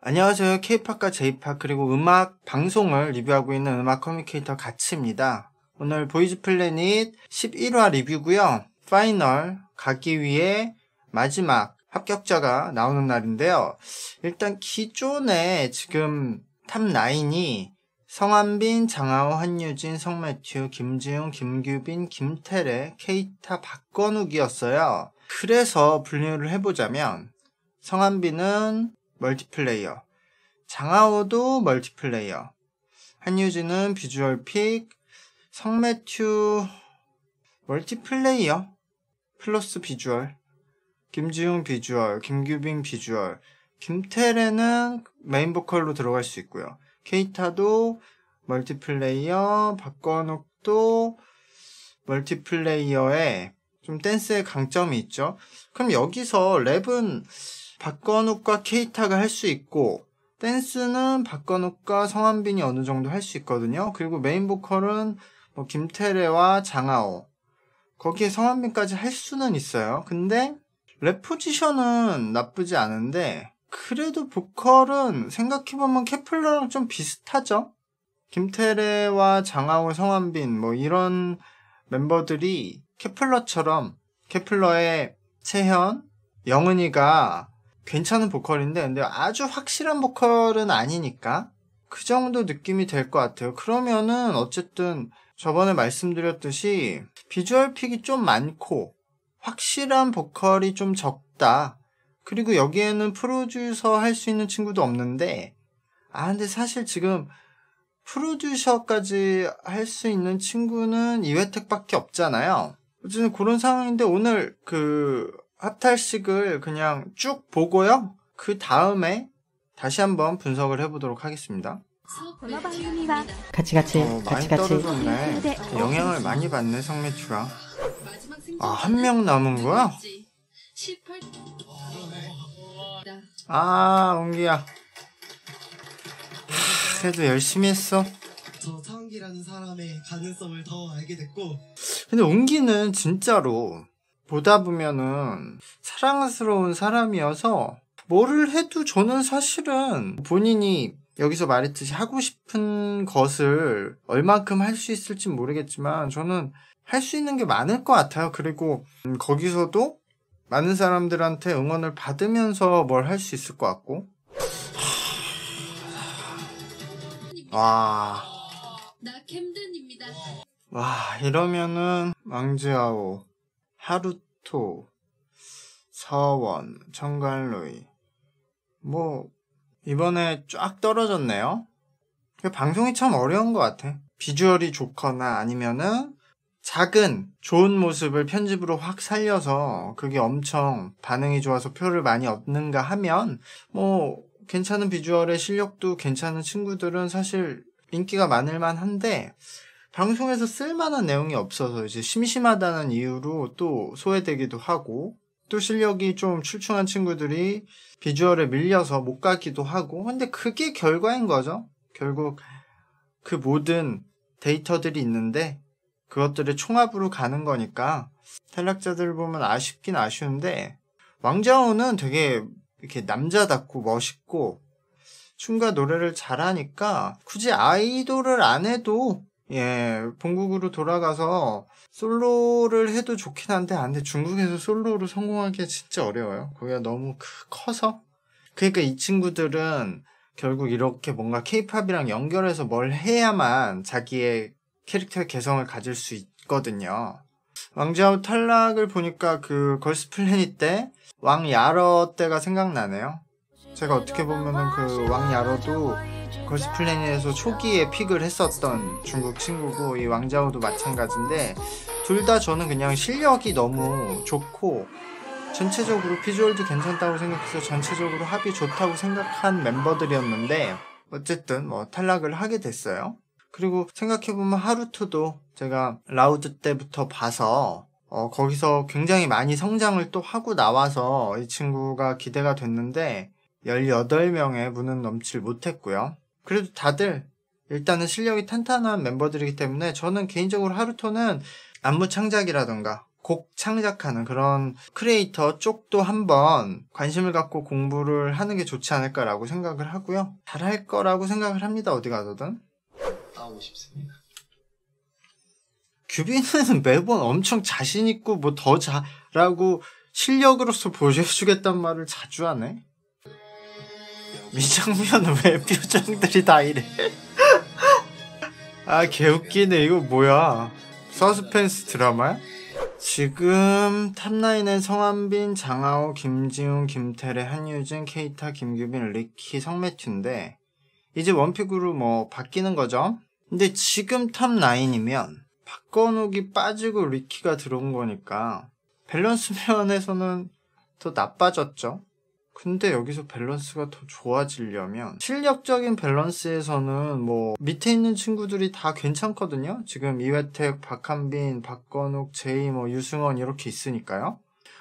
안녕하세요. K-팝과 J-팝 그리고 음악 방송을 리뷰하고 있는 음악 커뮤니케이터 가츠입니다. 오늘 보이즈 플래닛 11화 리뷰고요. 파이널 가기 위해 마지막 합격자가 나오는 날인데요. 일단 기존에 지금 탑9이 성한빈, 장하오, 한유진, 성매튜, 김지훈, 김규빈, 김태래, 케이타, 박건욱이었어요. 그래서 분류를 해보자면 성한빈은 멀티플레이어, 장하오도 멀티플레이어, 한유진은 비주얼 픽, 성매튜 멀티플레이어 플러스 비주얼, 김지웅 비주얼, 김규빈 비주얼, 김태래는 메인 보컬로 들어갈 수 있고요. 케이타도 멀티플레이어, 박건욱도 멀티플레이어에 좀 댄스의 강점이 있죠. 그럼 여기서 랩은 박건욱과 케이타가 할 수 있고 댄스는 박건욱과 성한빈이 어느 정도 할 수 있거든요. 그리고 메인 보컬은 뭐 김태래와 장하오, 거기에 성한빈까지 할 수는 있어요. 근데 랩 포지션은 나쁘지 않은데 그래도 보컬은 생각해보면 케플러랑 좀 비슷하죠. 김태래와 장하오, 성한빈 뭐 이런 멤버들이 케플러처럼, 케플러의 채현, 영은이가 괜찮은 보컬인데 근데 아주 확실한 보컬은 아니니까 그 정도 느낌이 될 것 같아요. 그러면은 어쨌든 저번에 말씀드렸듯이 비주얼 픽이 좀 많고 확실한 보컬이 좀 적다. 그리고 여기에는 프로듀서 할 수 있는 친구도 없는데 근데 사실 지금 프로듀서까지 할 수 있는 친구는 이회택밖에 없잖아요. 어쨌든 그런 상황인데 오늘 합탈식을 그냥 쭉 보고요. 그 다음에 다시 한번 분석을 해보도록 하겠습니다. 많이 떨어졌네. 영향을 많이 받네, 성매추가. 한 명 남은 거야? 웅기야. 그래도 열심히 했어. 저 차은기라는 사람의 가능성을 더 알게 됐고. 근데 웅기는 진짜로 보다 보면은 사랑스러운 사람이어서 뭐를 해도 저는 사실은 본인이 여기서 말했듯이 하고 싶은 것을 얼만큼 할 수 있을지 모르겠지만 저는 할 수 있는 게 많을 것 같아요. 그리고 거기서도 많은 사람들한테 응원을 받으면서 뭘 할 수 있을 것 같고. 와, 이러면은 왕즈아오, 하루토, 서원, 정갈로이 뭐 이번에 쫙 떨어졌네요. 방송이 참 어려운 것 같아. 비주얼이 좋거나 아니면은 작은 좋은 모습을 편집으로 확 살려서 그게 엄청 반응이 좋아서 표를 많이 얻는가 하면 뭐 괜찮은 비주얼의 실력도 괜찮은 친구들은 사실 인기가 많을만 한데 방송에서 쓸만한 내용이 없어서 이제 심심하다는 이유로 또 소외되기도 하고 또 실력이 좀 출중한 친구들이 비주얼에 밀려서 못 가기도 하고 근데 그게 결과인 거죠. 결국 그 모든 데이터들이 있는데 그것들의 총합으로 가는 거니까 탈락자들 보면 아쉽긴 아쉬운데 왕자호는 되게 이렇게 남자답고 멋있고 춤과 노래를 잘하니까 굳이 아이돌을 안 해도 본국으로 돌아가서 솔로를 해도 좋긴 한데 근데 중국에서 솔로로 성공하기가 진짜 어려워요. 거기가 너무 커서. 그러니까 이 친구들은 결국 이렇게 뭔가 케이팝이랑 연결해서 뭘 해야만 자기의 캐릭터의 개성을 가질 수 있거든요. 왕자오 탈락을 보니까 걸스 플래닛 때 왕야러 때가 생각나네요. 제가 어떻게 보면은 왕야러도 걸스 플래닛에서 초기에 픽을 했었던 중국 친구고 이 왕자오도 마찬가지인데 둘 다 저는 그냥 실력이 너무 좋고 전체적으로 비주얼도 괜찮다고 생각해서 전체적으로 합이 좋다고 생각한 멤버들이었는데 어쨌든 뭐 탈락을 하게 됐어요. 그리고 생각해보면 하루토도 제가 라우드 때부터 봐서 거기서 굉장히 많이 성장을 또 하고 나와서 이 친구가 기대가 됐는데 18명의 문은 넘질 못했고요. 그래도 다들 일단은 실력이 탄탄한 멤버들이기 때문에 저는 개인적으로 하루토는 안무 창작이라던가 곡 창작하는 그런 크리에이터 쪽도 한번 관심을 갖고 공부를 하는 게 좋지 않을까라고 생각을 하고요. 잘할 거라고 생각을 합니다. 어디 가서든. 따오고 싶습니다. 규빈은 매번 엄청 자신 있고 뭐 더 잘하고 실력으로서 보여주겠단 말을 자주 하네. 미장면은 왜 표정들이 다 이래? 아, 개웃기네. 이거 뭐야? 서스펜스 드라마야? 지금 탑9엔 성한빈, 장하오, 김지훈, 김태래, 한유진, 케이타, 김규빈, 리키, 성매튜인데 이제 원픽으로 뭐 바뀌는 거죠. 근데 지금 탑9이면 박건욱이 빠지고 리키가 들어온 거니까 밸런스 면에서는 더 나빠졌죠. 근데 여기서 밸런스가 더 좋아지려면 실력적인 밸런스에서는 뭐 밑에 있는 친구들이 다 괜찮거든요. 지금 이회택, 박한빈, 박건욱, 제이, 뭐 유승원 이렇게 있으니까요.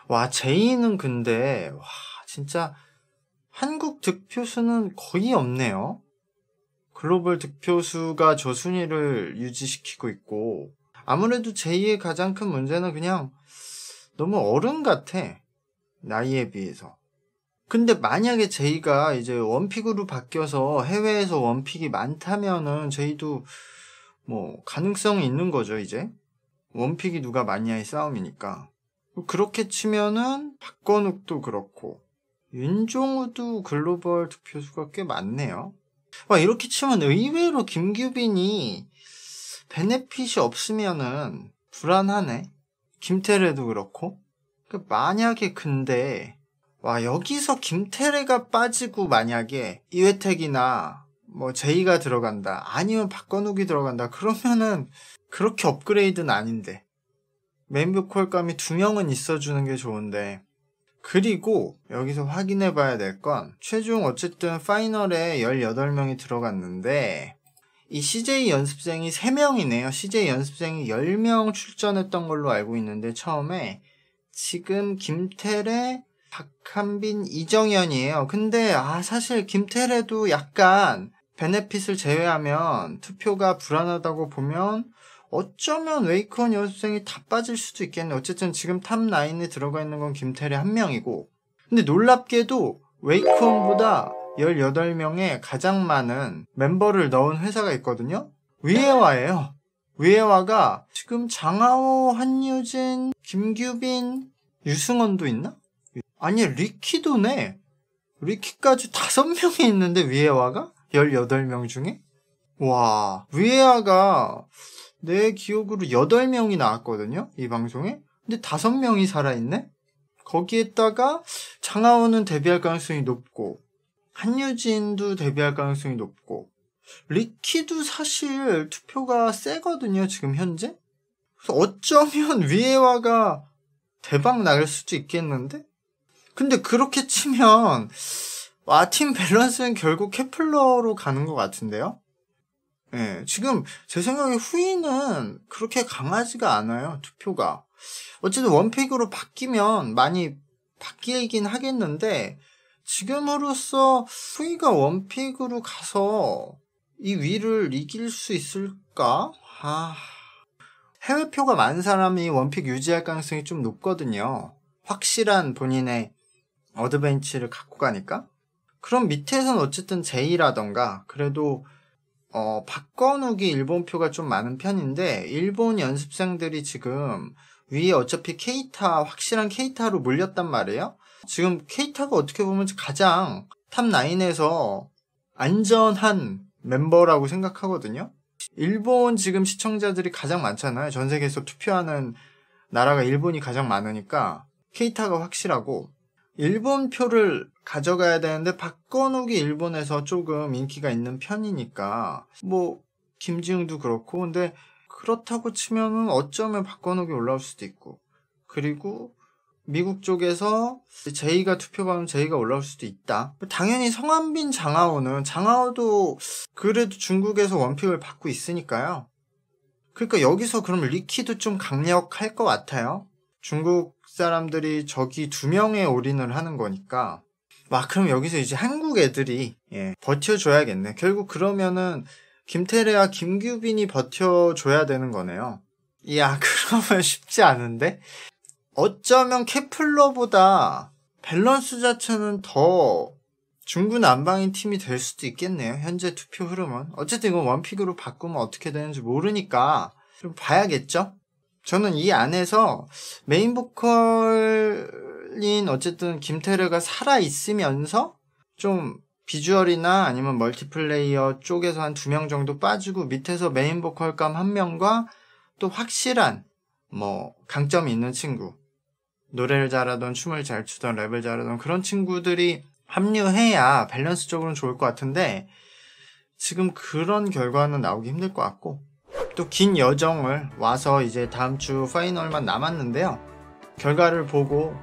와, 제이는 근데 와 진짜 한국 득표수는 거의 없네요. 글로벌 득표수가 저 순위를 유지시키고 있고 아무래도 제이의 가장 큰 문제는 그냥 너무 어른 같아. 나이에 비해서. 근데 만약에 제이가 이제 원픽으로 바뀌어서 해외에서 원픽이 많다면은 제이도 뭐 가능성이 있는 거죠. 이제 원픽이 누가 많냐의 싸움이니까. 그렇게 치면은 박건욱도 그렇고 윤종우도 글로벌 득표수가 꽤 많네요. 와, 이렇게 치면 의외로 김규빈이 베네핏이 없으면은 불안하네. 김태래도 그렇고. 만약에 근데 와, 여기서 김태래가 빠지고 만약에 이회택이나 뭐 제이가 들어간다, 아니면 박건욱이 들어간다, 그러면은 그렇게 업그레이드는 아닌데. 메인 보컬감이 2명은 있어주는 게 좋은데. 그리고 여기서 확인해 봐야 될 건 최종 어쨌든 파이널에 18명이 들어갔는데 이 CJ 연습생이 3명이네요. CJ 연습생이 10명 출전했던 걸로 알고 있는데 처음에 지금 김태래, 박한빈, 이정현이에요. 근데 사실 김태래도 약간 베네핏을 제외하면 투표가 불안하다고 보면 어쩌면 웨이크원 연습생이 다 빠질 수도 있겠네. 어쨌든 지금 탑9에 들어가 있는 건 김태래 1명이고 근데 놀랍게도 웨이크원보다 18명의 가장 많은 멤버를 넣은 회사가 있거든요. 위에와예요. 위에와가 지금 장하오, 한유진, 김규빈, 유승원도 있나? 아니, 리키도네. 리키까지 5명이 있는데 위에와가? 18명 중에? 와, 위에와가 내 기억으로 8명이 나왔거든요. 이 방송에. 근데 5명이 살아있네? 거기에다가 장하오는 데뷔할 가능성이 높고 한유진도 데뷔할 가능성이 높고 리키도 사실 투표가 세거든요. 지금 현재. 그래서 어쩌면 위에와가 대박 날 수도 있겠는데? 근데 그렇게 치면 팀 밸런스는 결국 케플러로 가는 것 같은데요? 네, 지금 제 생각에 후이는 그렇게 강하지가 않아요. 투표가. 어쨌든 원픽으로 바뀌면 많이 바뀌긴 하겠는데 지금으로서 후이가 원픽으로 가서 이 위를 이길 수 있을까? 해외표가 많은 사람이 원픽 유지할 가능성이 좀 높거든요. 확실한 본인의 어드벤치를 갖고 가니까. 그럼 밑에서는 어쨌든 제이라던가 그래도 박건욱이 일본표가 좀 많은 편인데 일본 연습생들이 지금 위에 어차피 케이타, 확실한 케이타로 몰렸단 말이에요. 지금 케이타가 어떻게 보면 가장 탑9에서 안전한 멤버라고 생각하거든요. 일본 지금 시청자들이 가장 많잖아요. 전 세계에서 투표하는 나라가 일본이 가장 많으니까 케이타가 확실하고 일본 표를 가져가야 되는데 박건욱이 일본에서 조금 인기가 있는 편이니까 뭐 김지웅도 그렇고 근데 그렇다고 치면은 어쩌면 박건욱이 올라올 수도 있고 그리고 미국 쪽에서 제이가 투표받으면 제이가 올라올 수도 있다. 당연히 성한빈, 장하오도 그래도 중국에서 원픽을 받고 있으니까요. 그러니까 여기서 그러면 리키도 좀 강력할 것 같아요. 중국 사람들이 저기 2명에 올인을 하는 거니까. 그럼 여기서 이제 한국 애들이 버텨줘야겠네. 결국 그러면은 김태래와 김규빈이 버텨줘야 되는 거네요. 그러면 쉽지 않은데? 어쩌면 케플러보다 밸런스 자체는 더 중구난방인 팀이 될 수도 있겠네요. 현재 투표 흐름은. 어쨌든 이건 원픽으로 바꾸면 어떻게 되는지 모르니까 좀 봐야겠죠? 저는 이 안에서 메인 보컬인 어쨌든 김태래가 살아있으면서 좀 비주얼이나 아니면 멀티플레이어 쪽에서 한 2명 정도 빠지고 밑에서 메인 보컬감 1명과 또 확실한 뭐 강점이 있는 친구, 노래를 잘하던 춤을 잘 추던 랩을 잘하던 그런 친구들이 합류해야 밸런스적으로는 좋을 것 같은데 지금 그런 결과는 나오기 힘들 것 같고 또 긴 여정을 와서 이제 다음 주 파이널만 남았는데요. 결과를 보고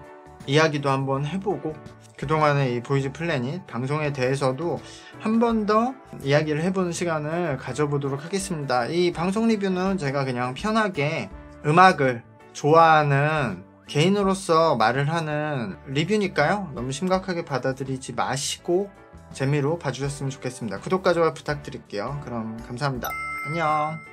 이야기도 한번 해보고 그동안의 이 보이즈 플래닛 방송에 대해서도 한 번 더 이야기를 해보는 시간을 가져보도록 하겠습니다. 이 방송 리뷰는 제가 그냥 편하게 음악을 좋아하는 개인으로서 말을 하는 리뷰니까요. 너무 심각하게 받아들이지 마시고 재미로 봐주셨으면 좋겠습니다. 구독과 좋아요 부탁드릴게요. 그럼 감사합니다. 안녕.